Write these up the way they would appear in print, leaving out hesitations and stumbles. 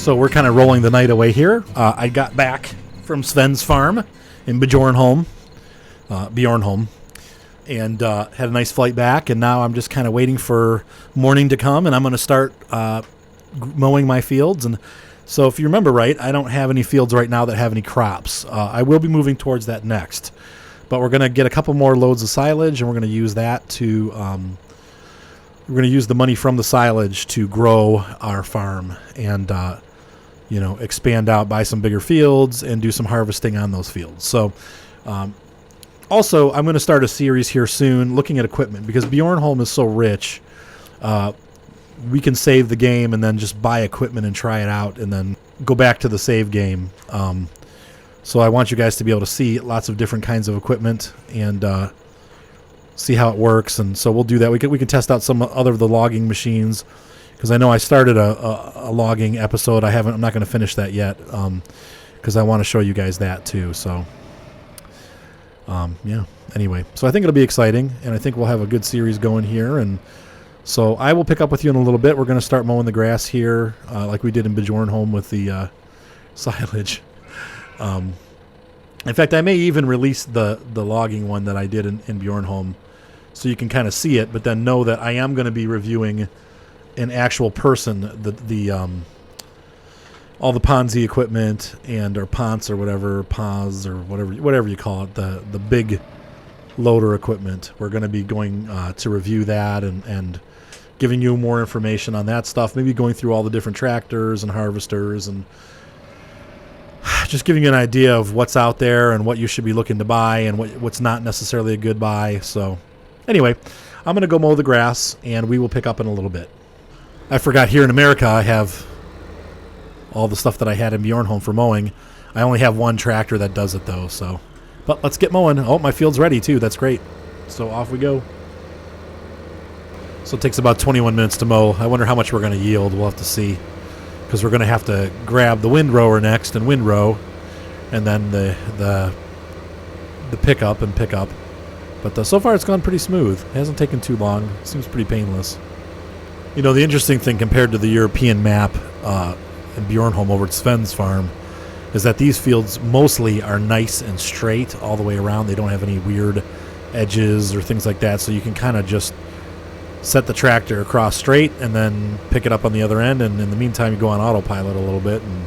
So we're kind of rolling the night away here. I got back from Sven's farm in Bjornholm, and had a nice flight back. And now I'm just kind of waiting for morning to come, and I'm going to start mowing my fields. And so if you remember right, I don't have any fields right now that have any crops. I will be moving towards that next. But we're going to get a couple more loads of silage, and we're going to use that to we're going to use the money from the silage to grow our farm and expand out, buy some bigger fields, and do some harvesting on those fields. So also, I'm going to start a series here soon looking at equipment, because Bjornholm is so rich. We can save the game and then just buy equipment and try it out and then go back to the save game. So I want you guys to be able to see lots of different kinds of equipment and see how it works. And so we'll do that. We can test out some other of the logging machines, because I know I started a logging episode. I'm not going to finish that yet, because I want to show you guys that too. So anyway, so I think it'll be exciting, and I think we'll have a good series going here. And so I will pick up with you in a little bit. We're going to start mowing the grass here, like we did in Bjornholm with the silage. In fact, I may even release the logging one that I did in Bjornholm, so you can kind of see it, but then know that I am going to be reviewing an actual person, all the Ponzi equipment or Ponce or whatever, Paz or whatever you call it, the big loader equipment. We're going to be going to review that and giving you more information on that stuff, maybe going through all the different tractors and harvesters and just giving you an idea of what's out there and what you should be looking to buy and what's not necessarily a good buy. So anyway, I'm going to go mow the grass, and we will pick up in a little bit. I forgot, here in America I have all the stuff that I had in Bjornholm for mowing. I only have one tractor that does it though. So, but let's get mowing. Oh, my field's ready too. That's great. So off we go. So it takes about 21 minutes to mow. I wonder how much we're going to yield. We'll have to see, because we're going to have to grab the windrower next and windrow, and then the pickup and pick up. But so far it's gone pretty smooth. It hasn't taken too long. It seems pretty painless. You know, the interesting thing compared to the European map in Bjornholm over at Sven's farm is that these fields mostly are nice and straight all the way around. They don't have any weird edges or things like that, so you can kind of just set the tractor across straight and then pick it up on the other end, and in the meantime you go on autopilot a little bit and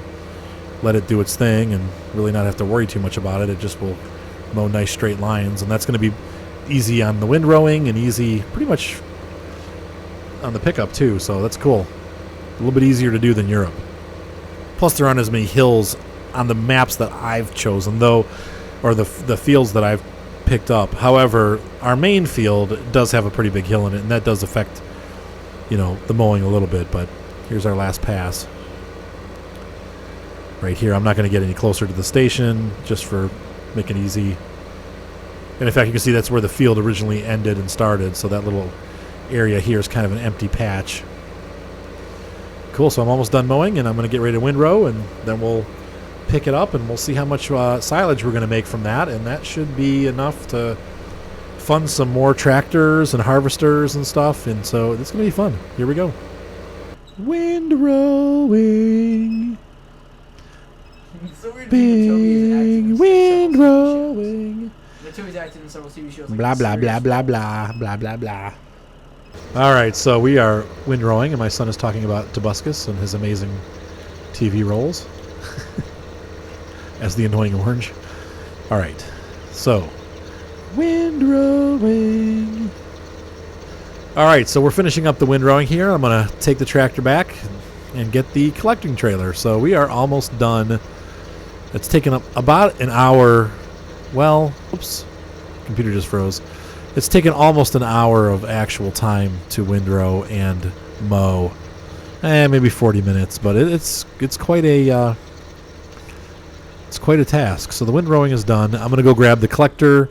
let it do its thing and really not have to worry too much about it. It just will mow nice straight lines, and that's going to be easy on the windrowing and easy pretty much on the pickup too, so that's cool. A little bit easier to do than Europe. Plus there aren't as many hills on the maps that I've chosen though, or the fields that I've picked up. However, our main field does have a pretty big hill in it, and that does affect, the mowing a little bit. But here's our last pass. Right here, I'm not going to get any closer to the station, just for making it easy. And in fact, you can see that's where the field originally ended and started, so that little area here is kind of an empty patch. Cool, so I'm almost done mowing, and I'm going to get ready to windrow, and then we'll pick it up, and we'll see how much silage we're going to make from that, and that should be enough to fund some more tractors and harvesters and stuff, and so it's going to be fun. Here we go. Windrowing. So weird Bing, windrowing. Toby's acted in several TV shows. Blah, blah, blah, blah, blah, blah, blah, blah. All right, so we are windrowing, and my son is talking about Tobuscus and his amazing TV roles as the annoying orange. All right, so windrowing. All right, so we're finishing up the windrowing here. I'm going to take the tractor back and get the collecting trailer. So we are almost done. It's taken up about an hour. Well, oops, computer just froze. It's taken almost an hour of actual time to windrow and mow. Maybe 40 minutes, but it's quite a task. So the windrowing is done. I'm going to go grab the collector,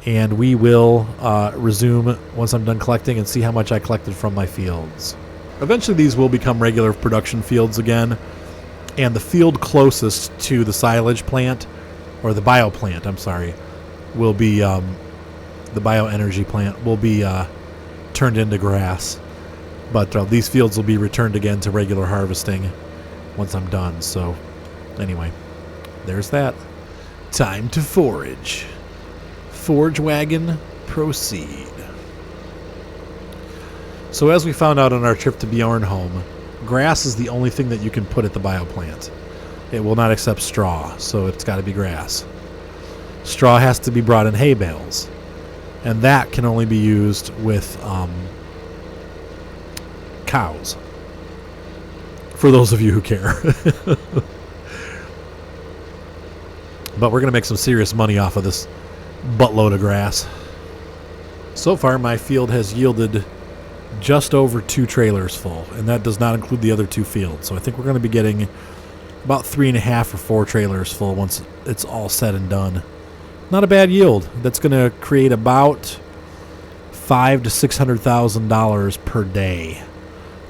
and we will resume once I'm done collecting and see how much I collected from my fields. Eventually these will become regular production fields again, and the field closest to the silage plant, or the bio plant, I'm sorry, will be the bioenergy plant will be turned into grass. But these fields will be returned again to regular harvesting, once I'm done. So anyway, there's that. Time to forage. Forage wagon, proceed. So as we found out on our trip to Bjornholm, grass is the only thing that you can put at the bioplant. It will not accept straw, so it's got to be grass. Straw has to be brought in hay bales, and that can only be used with cows. For those of you who care. But we're going to make some serious money off of this buttload of grass. So far, my field has yielded just over 2 trailers full, and that does not include the other 2 fields. So I think we're going to be getting about 3.5 or 4 trailers full once it's all said and done. Not a bad yield. That's going to create about $500,000 to $600,000 per day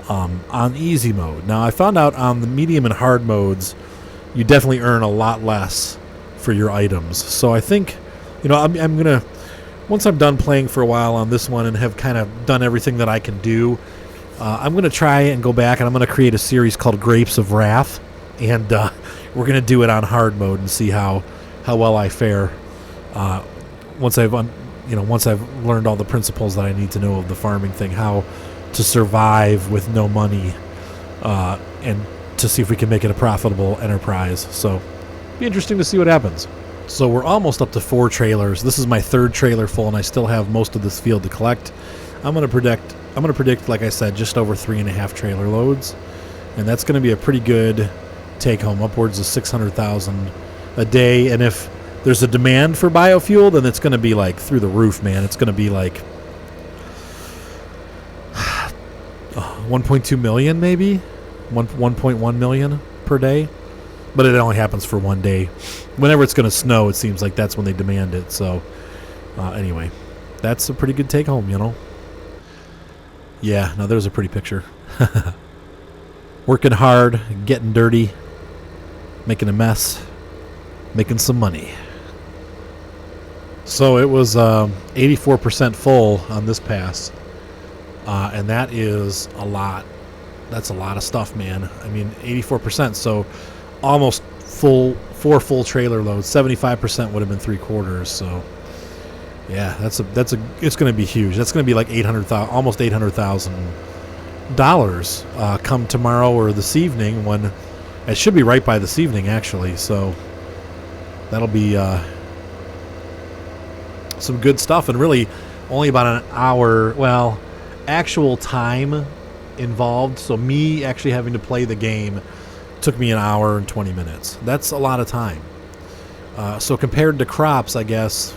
on easy mode. Now, I found out on the medium and hard modes, you definitely earn a lot less for your items. So I think, I'm going to, once I'm done playing for a while on this one and have kind of done everything that I can do, I'm going to try and go back and I'm going to create a series called Grapes of Wrath, and we're going to do it on hard mode and see how well I fare once I've learned all the principles that I need to know of the farming thing, how to survive with no money, and to see if we can make it a profitable enterprise. So be interesting to see what happens. So we're almost up to 4 trailers. This is my 3rd trailer full, and I still have most of this field to collect. I'm going to predict, like I said, just over 3.5 trailer loads, and that's going to be a pretty good take home, upwards of $600,000 a day. And if there's a demand for biofuel, then it's going to be like through the roof, man. It's going to be like 1.2 million, maybe 1.1 million per day. But it only happens for one day. Whenever it's going to snow, it seems like that's when they demand it. So anyway, that's a pretty good take home, Yeah, now there's a pretty picture. Working hard, getting dirty, making a mess, making some money. So it was 84% full on this pass, and that is a lot. That's a lot of stuff, man. I mean, 84%, so almost full, 4 full trailer loads. 75% would have been 3/4. So yeah, it's going to be huge. That's going to be like almost $800,000 come tomorrow or this evening, when it should be right by this evening actually. So that'll be some good stuff, and really only about an hour, well, actual time involved. So me actually having to play the game took me an hour and 20 minutes. That's a lot of time. So compared to crops, I guess,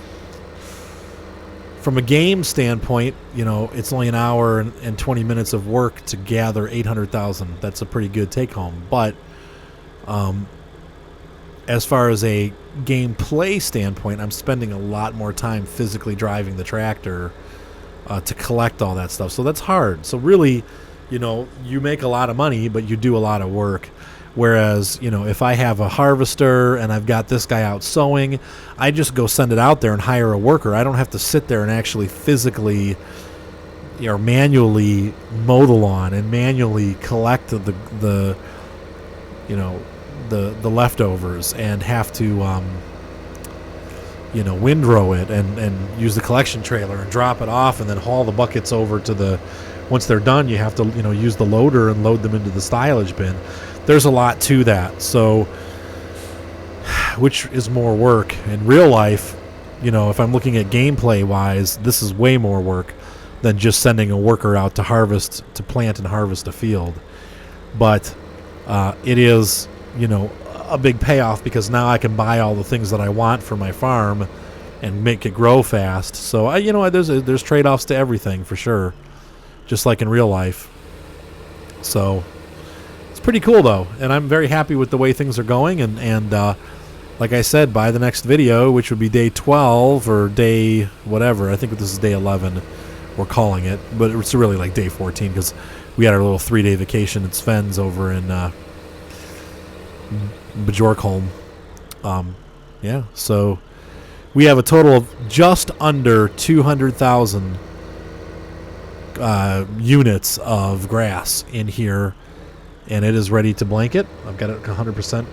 from a game standpoint, it's only an hour and 20 minutes of work to gather 800,000. That's a pretty good take home. But as far as a gameplay standpoint, I'm spending a lot more time physically driving the tractor to collect all that stuff. So that's hard. So really, you make a lot of money, but you do a lot of work. Whereas, if I have a harvester and I've got this guy out sowing, I just go send it out there and hire a worker. I don't have to sit there and actually physically or manually mow the lawn and manually collect the leftovers and have to windrow it and use the collection trailer and drop it off and then haul the buckets over to once they're done, you have to use the loader and load them into the stylage bin. There's a lot to that. So which is more work? In real life, if I'm looking at gameplay wise, this is way more work than just sending a worker out to plant and harvest a field. But it is, a big payoff, because now I can buy all the things that I want for my farm and make it grow fast. So there's trade-offs to everything for sure, just like in real life. So it's pretty cool though, and I'm very happy with the way things are going. And like I said, by the next video, which would be day 12 or day whatever, I think this is day 11, we're calling it, but it's really like day 14 because we had our little 3-day vacation at Sven's over in Bjorkholm. Yeah, so we have a total of just under 200,000 units of grass in here, and it is ready to blanket. I've got it 100%.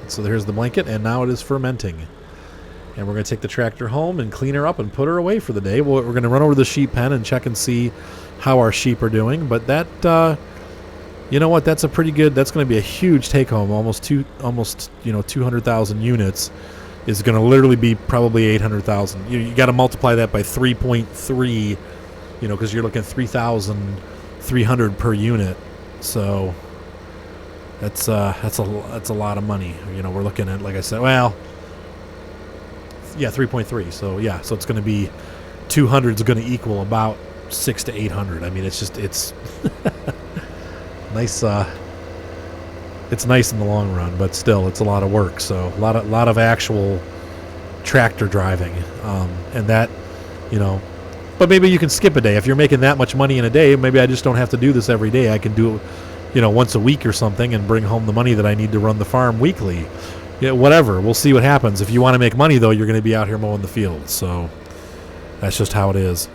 So here's the blanket, and now it is fermenting. And we're going to take the tractor home and clean her up and put her away for the day. We're going to run over to the sheep pen and check and see how our sheep are doing. But that, you know what? That's a pretty good. That's going to be a huge take home. Almost 200,000 units is going to literally be probably 800,000. You got to multiply that by 3.3. Because you're looking 3,300 per unit. So that's a lot of money. We're looking at, like I said, 3.3. So so it's going to be 200 is going to equal about 600 to 800. I mean, it's nice. It's nice in the long run, but still, it's a lot of work. So a lot of actual tractor driving, and that, But maybe you can skip a day if you're making that much money in a day. Maybe I just don't have to do this every day. I can do it, once a week or something, and bring home the money that I need to run the farm weekly. Yeah, whatever. We'll see what happens. If you want to make money, though, you're going to be out here mowing the fields. So that's just how it is.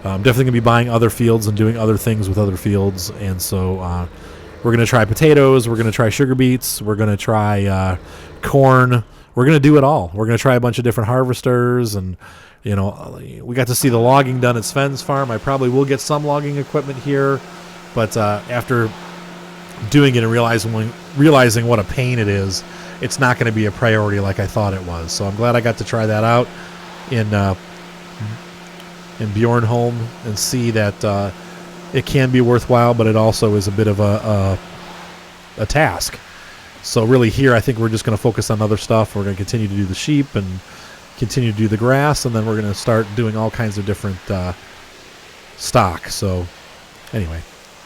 I'm definitely going to be buying other fields and doing other things with other fields. And so we're going to try potatoes. We're going to try sugar beets. We're going to try corn. We're going to do it all. We're going to try a bunch of different harvesters. And, we got to see the logging done at Sven's farm. I probably will get some logging equipment here. But after doing it and realizing what a pain it is, it's not going to be a priority like I thought it was. So I'm glad I got to try that out in Bjornholm and see that it can be worthwhile, but it also is a bit of a task. So really here, I think we're just going to focus on other stuff. We're going to continue to do the sheep and continue to do the grass, and then we're going to start doing all kinds of different stock. So anyway,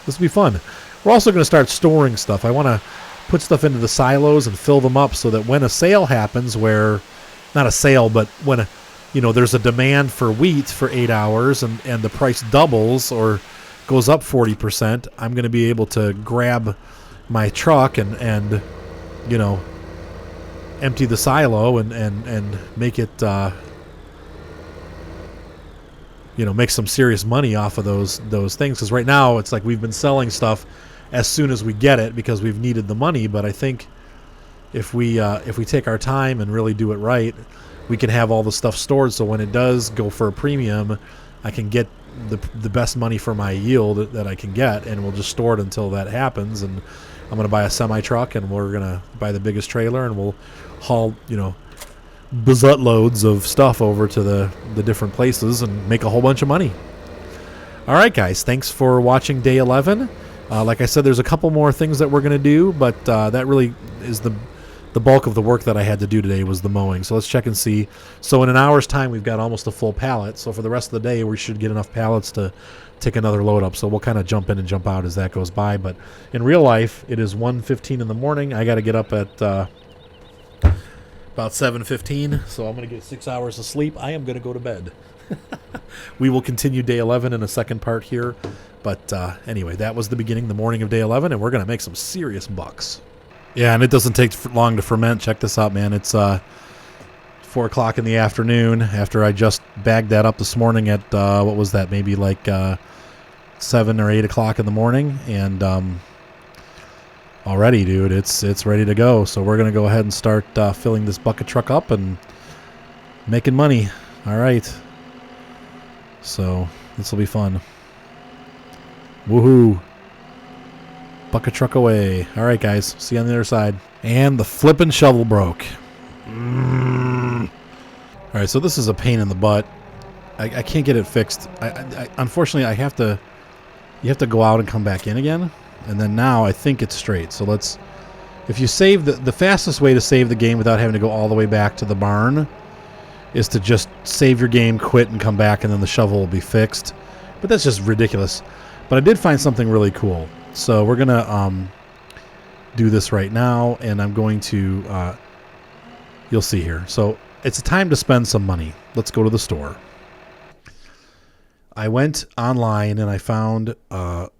this will be fun. We're also going to start storing stuff. I want to put stuff into the silos and fill them up so that when a sale happens, not a sale, but when there's a demand for wheat for 8 hours and the price doubles or goes up 40%, I'm going to be able to grab my truck and empty the silo and make it make some serious money off of those things. Because right now it's like we've been selling stuff as soon as we get it because we've needed the money. But I think if we take our time and really do it right, we can have all the stuff stored. So when it does go for a premium, I can get the best money for my yield that I can get, and we'll just store it until that happens. And I'm going to buy a semi truck, and we're going to buy the biggest trailer, and we'll haul bazut loads of stuff over to the different places and make a whole bunch of money. All right, guys, thanks for watching day 11. Like I said, there's a couple more things that we're going to do, but that really is the bulk of the work that I had to do today was the mowing. So let's check and see. So in an hour's time, we've got almost a full pallet. So for the rest of the day, we should get enough pallets to take another load up. So we'll kind of jump in and jump out as that goes by. But in real life, it is 1:15 in the morning. I got to get up at about 7:15. So I'm going to get 6 hours of sleep. I am going to go to bed. We will continue day 11 in a second part here. But anyway, that was the morning of day 11, and we're going to make some serious bucks. Yeah, and it doesn't take long to ferment. Check this out, man. It's 4 o'clock in the afternoon after I just bagged that up this morning at, what was that, maybe like 7 or 8 o'clock in the morning. And already, dude, it's ready to go. So we're going to go ahead and start filling this bucket truck up and making money. All right. So this will be fun. Woohoo. Bucket truck away. All right, guys. See you on the other side. And the flippin' shovel broke. All right, so this is a pain in the butt. I can't get it fixed. I unfortunately, you have to go out and come back in again. And then now I think it's straight. So if you save the fastest way to save the game without having to go all the way back to the barn is to just save your game, quit, and come back, and then the shovel will be fixed. But that's just ridiculous. But I did find something really cool. So we're going to do this right now, and I'm going to, you'll see here. So it's time to spend some money. Let's go to the store. I went online, and I found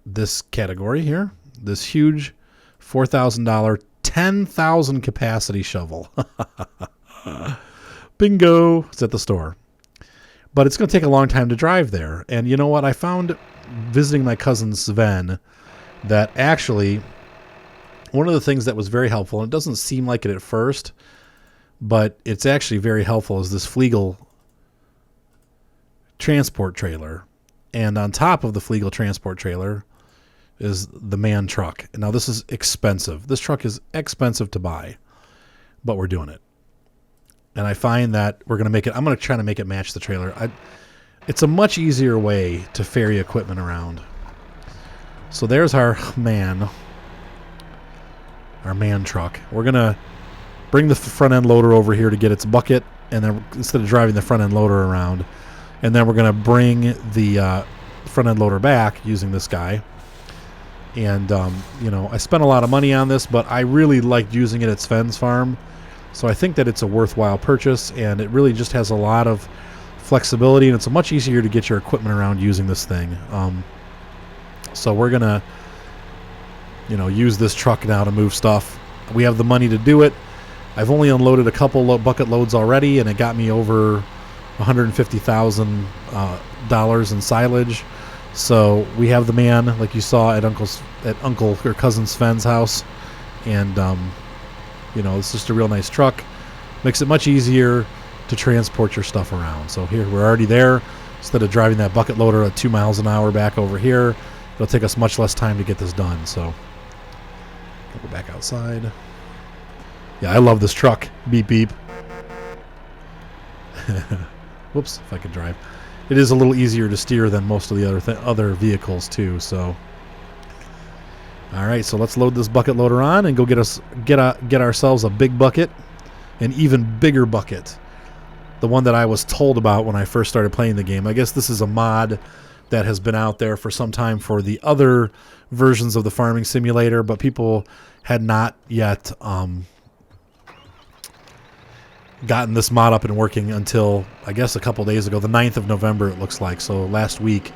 this category here, this huge $4,000, 10,000 capacity shovel. Bingo! It's at the store. But it's going to take a long time to drive there. And you know what? I found visiting my cousin Sven that actually, if you save the fastest way to save the game without having to go all the way back to the barn is to just save your game, quit, and come back, and then the shovel will be fixed. But that's just ridiculous. But I did find something really cool. So we're going to do this right now, and I'm going to, you'll see here. So it's time to spend some money. Let's go to the store. I went online, and I found this category here, this huge $4,000, 10,000 capacity shovel. Bingo! It's at the store. But it's going to take a long time to drive there. And you know what? I found visiting my cousin Sven that actually, One of the things that was very helpful, and it doesn't seem like it at first, but it's actually very helpful, is this Flegel transport trailer. And on top of the Flegel transport trailer is the man truck. Now, this is expensive. This truck is expensive to buy, but we're doing it. And I find that we're going to make it, I'm going to try to make it match the trailer. It's a much easier way to ferry equipment around. So there's our man truck. We're going to bring the front end loader over here to get its bucket, and then instead of driving the front end loader around, and then we're going to bring the front end loader back using this guy. And, I spent a lot of money on this, but I really liked using it at Sven's farm. So I think that it's a worthwhile purchase, and it really just has a lot of flexibility, and it's much easier to get your equipment around using this thing. So we're going to, use this truck now to move stuff. We have the money to do it. I've only unloaded a couple bucket loads already, and it got me over $150,000 in silage. So we have the man, like you saw at Uncle or Cousin Sven's house, and it's just a real nice truck. Makes it much easier to transport your stuff around. So here we're already there. Instead of driving that bucket loader at 2 miles an hour back over here, it'll take us much less time to get this done. So go back outside. Yeah, I love this truck. Beep beep. Whoops, if I could drive. It is a little easier to steer than most of the other vehicles too. So, all right, so let's load this bucket loader on and go get ourselves a big bucket, an even bigger bucket, the one that I was told about when I first started playing the game. I guess this is a mod that has been out there for some time for the other versions of the farming simulator, but people had not yet gotten this mod up and working until, I guess, a couple days ago, the 9th of November, it looks like. So last week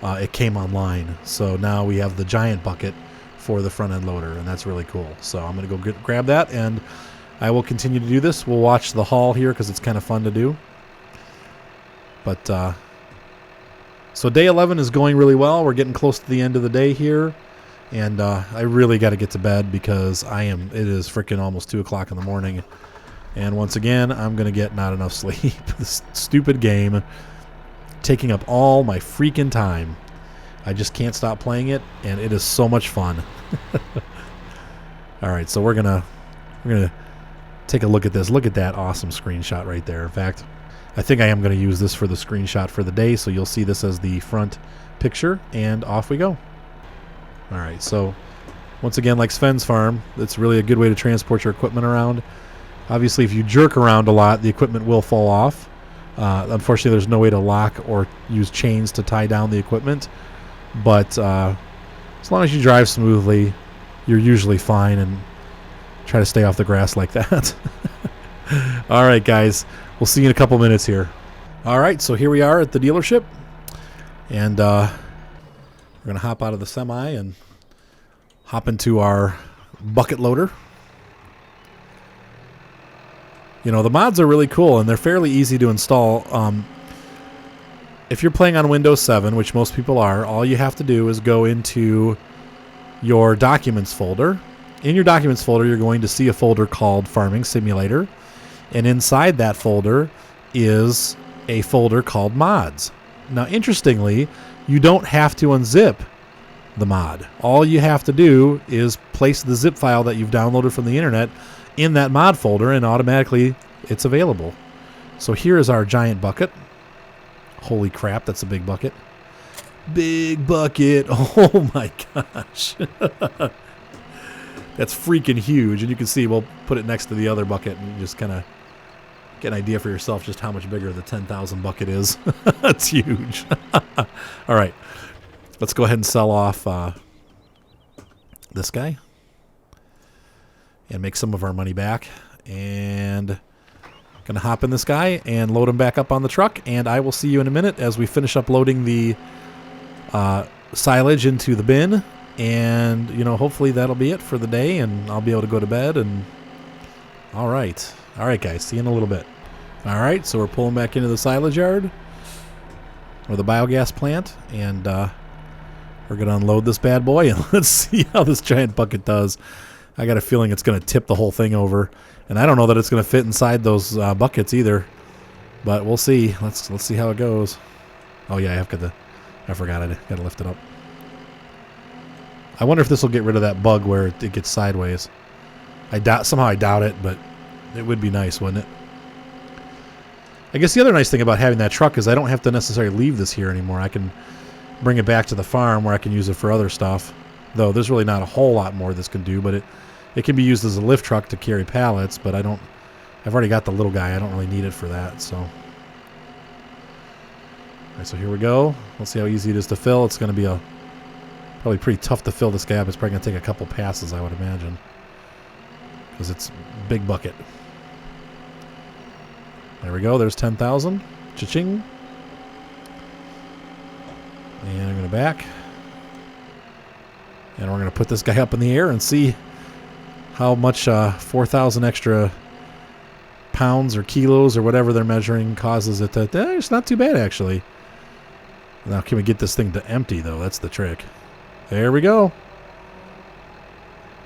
it came online. So now we have the giant bucket for the front end loader, and that's really cool. So I'm going to go grab that, and I will continue to do this. We'll watch the haul here because it's kind of fun to do. But so day 11 is going really well. We're getting close to the end of the day here, and I really got to get to bed because it is freaking almost 2 o'clock in the morning. And once again, I'm going to get not enough sleep. This stupid game taking up all my freaking time. I just can't stop playing it, and it is so much fun. All right, so we're gonna take a look at this. Look at that awesome screenshot right there. In fact, I think I am going to use this for the screenshot for the day, so you'll see this as the front picture, and off we go. All right, so once again, like Sven's farm, it's really a good way to transport your equipment around. Obviously, if you jerk around a lot, the equipment will fall off. Unfortunately, there's no way to lock or use chains to tie down the equipment. But as long as you drive smoothly, you're usually fine, and try to stay off the grass like that. All right, guys. We'll see you in a couple minutes here. All right, so here we are at the dealership. And we're going to hop out of the semi and hop into our bucket loader. The mods are really cool, and they're fairly easy to install. If you're playing on Windows 7, which most people are, all you have to do is go into your Documents folder. In your Documents folder, you're going to see a folder called Farming Simulator, and inside that folder is a folder called Mods. Now, interestingly, you don't have to unzip the mod. All you have to do is place the zip file that you've downloaded from the internet in that mod folder, and automatically it's available. So here is our giant bucket. Holy crap, that's a big bucket. Big bucket. Oh my gosh. That's freaking huge. And you can see we'll put it next to the other bucket and just kind of get an idea for yourself just how much bigger the 10,000 bucket is. That's huge. All right. Let's go ahead and sell off this guy and make some of our money back. And going to hop in this guy and load him back up on the truck. And I will see you in a minute as we finish up loading the silage into the bin. And, hopefully that'll be it for the day, and I'll be able to go to bed. And all right, guys, see you in a little bit. All right, so we're pulling back into the silage yard or the biogas plant, and we're going to unload this bad boy, and let's see how this giant bucket does. I got a feeling it's going to tip the whole thing over. And I don't know that it's going to fit inside those buckets either. But we'll see. Let's see how it goes. Oh, yeah, I forgot I got to lift it up. I wonder if this will get rid of that bug where it gets sideways. Somehow I doubt it, but it would be nice, wouldn't it? I guess the other nice thing about having that truck is I don't have to necessarily leave this here anymore. I can bring it back to the farm where I can use it for other stuff. Though there's really not a whole lot more this can do, but it can be used as a lift truck to carry pallets, but I've already got the little guy. I don't really need it for that, so. All right, so here we go. Let's see how easy it is to fill. It's going to be probably pretty tough to fill this gap. It's probably going to take a couple passes, I would imagine, because it's a big bucket. There we go. There's 10,000. Cha-ching. And I'm going to back. And we're going to put this guy up in the air and see how much 4,000 extra pounds or kilos or whatever they're measuring causes it to... it's not too bad, actually. Now, can we get this thing to empty, though? That's the trick. There we go.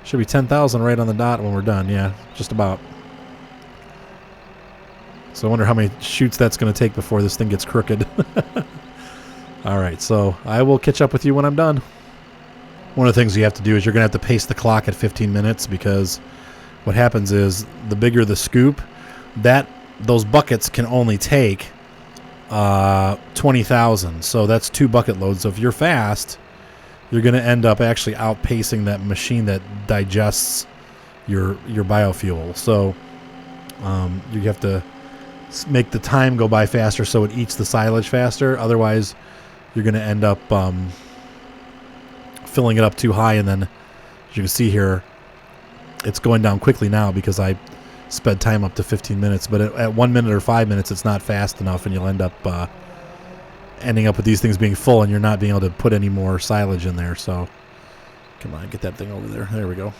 Should be 10,000 right on the dot when we're done. Yeah, just about. So I wonder how many shoots that's going to take before this thing gets crooked. All right, so I will catch up with you when I'm done. One of the things you have to do is you're going to have to pace the clock at 15 minutes because what happens is the bigger the scoop, those buckets can only take 20,000. So that's 2 bucket loads. So if you're fast, you're going to end up actually outpacing that machine that digests your biofuel. So you have to make the time go by faster so it eats the silage faster. Otherwise, you're going to end up filling it up too high, and then as you can see here, it's going down quickly now because I sped time up to 15 minutes. But at 1 minute or 5 minutes, it's not fast enough, and you'll end up ending up with these things being full, and you're not being able to put any more silage in there. So come on, get that thing over there. There we go.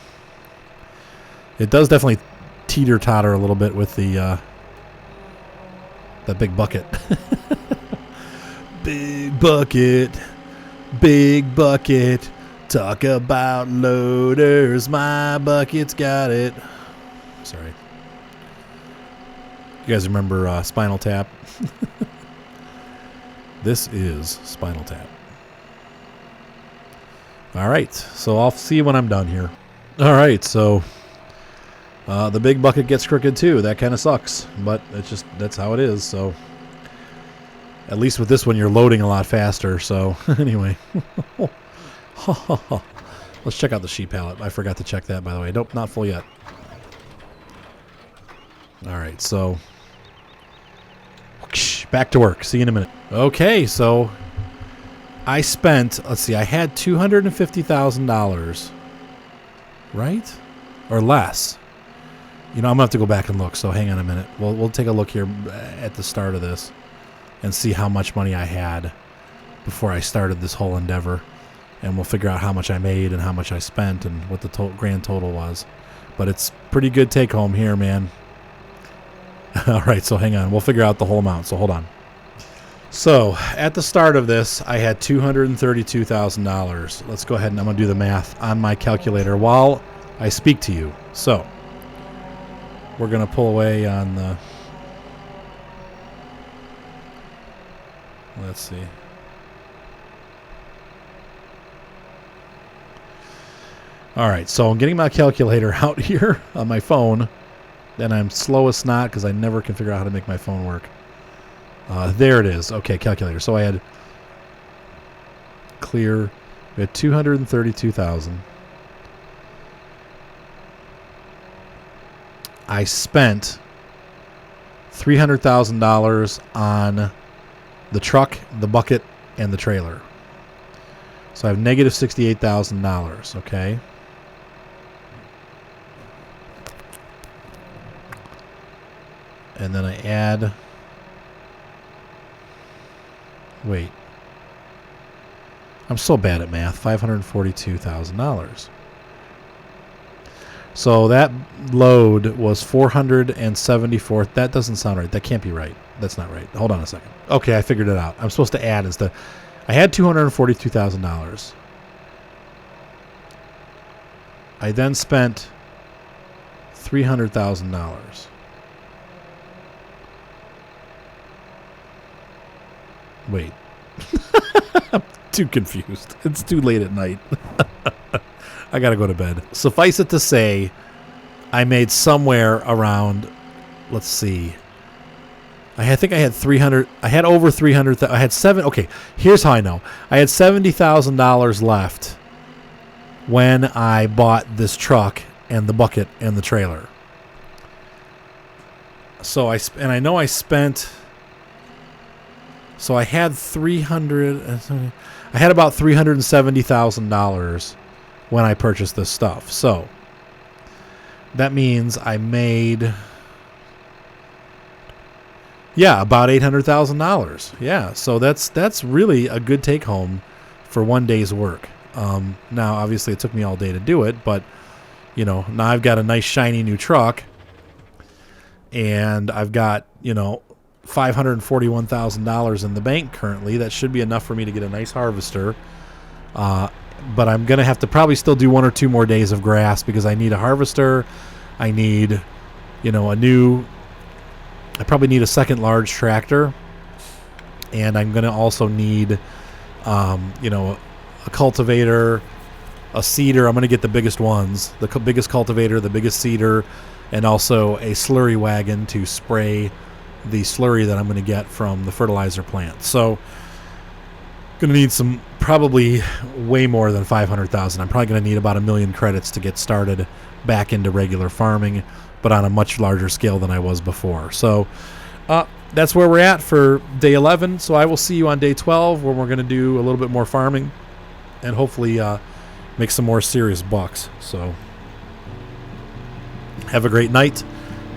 It does definitely teeter-totter a little bit with the that big bucket. Big bucket, big bucket. Talk about loaders, my bucket's got it. Sorry. You guys remember Spinal Tap? This is Spinal Tap. All right, so I'll see you when I'm done here. All right, so the big bucket gets crooked too. That kind of sucks, but that's how it is. So at least with this one, you're loading a lot faster. So anyway. Let's check out the sheet pallet. I forgot to check that, by the way. Nope, not full yet. All right, so back to work. See you in a minute. Okay, so I spent, let's see, I had $250,000, right? Or less. You know, I'm going to have to go back and look, so hang on a minute. We'll take a look here at the start of this and see how much money I had before I started this whole endeavor. And we'll figure out how much I made and how much I spent and what the grand total was. But it's pretty good take home here, man. All right, so hang on. We'll figure out the whole amount, so hold on. So at the start of this, I had $232,000. Let's go ahead and I'm going to do the math on my calculator while I speak to you. So we're going to pull away on the... Let's see. All right, so I'm getting my calculator out here on my phone, and I'm slow as snot because I never can figure out how to make my phone work. There it is. Okay, calculator. So I had clear. We had 232,000. I spent $300,000 on the truck, the bucket, and the trailer. So I have negative $68,000. Okay. And then I add, wait, I'm so bad at math, $542,000. So that load was 474. That doesn't sound right. That can't be right. That's not right. Hold on a second. Okay, I figured it out. I'm supposed to add instead. I had $242,000. I then spent $300,000. Wait. I'm too confused. It's too late at night. I gotta go to bed. Suffice it to say, I made somewhere around, let's see. I think I had 300. I had over 300. I had seven. Okay, here's how I know. I had $70,000 left when I bought this truck and the bucket and the trailer. So I know I spent. So I had 300. I had about $370,000 when I purchased this stuff. So that means I made, about $800,000. Yeah, so that's really a good take home for one day's work. Now, obviously, it took me all day to do it, but now I've got a nice shiny new truck, and I've got $541,000 in the bank currently. That should be enough for me to get a nice harvester. But I'm going to have to probably still do 1 or 2 more days of grass because I need a harvester. I need, I probably need a second large tractor. And I'm going to also need, a cultivator, a seeder. I'm going to get the biggest ones, the biggest cultivator, the biggest seeder, and also a slurry wagon to spray the slurry that I'm going to get from the fertilizer plant. So going to need probably way more than 500,000. I'm probably going to need about 1 million credits to get started back into regular farming, but on a much larger scale than I was before. So that's where we're at for day 11. So I will see you on day 12, where we're going to do a little bit more farming and hopefully make some more serious bucks. So have a great night.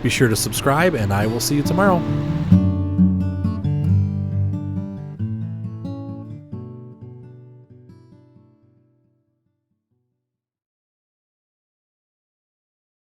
Be sure to subscribe, and I will see you tomorrow.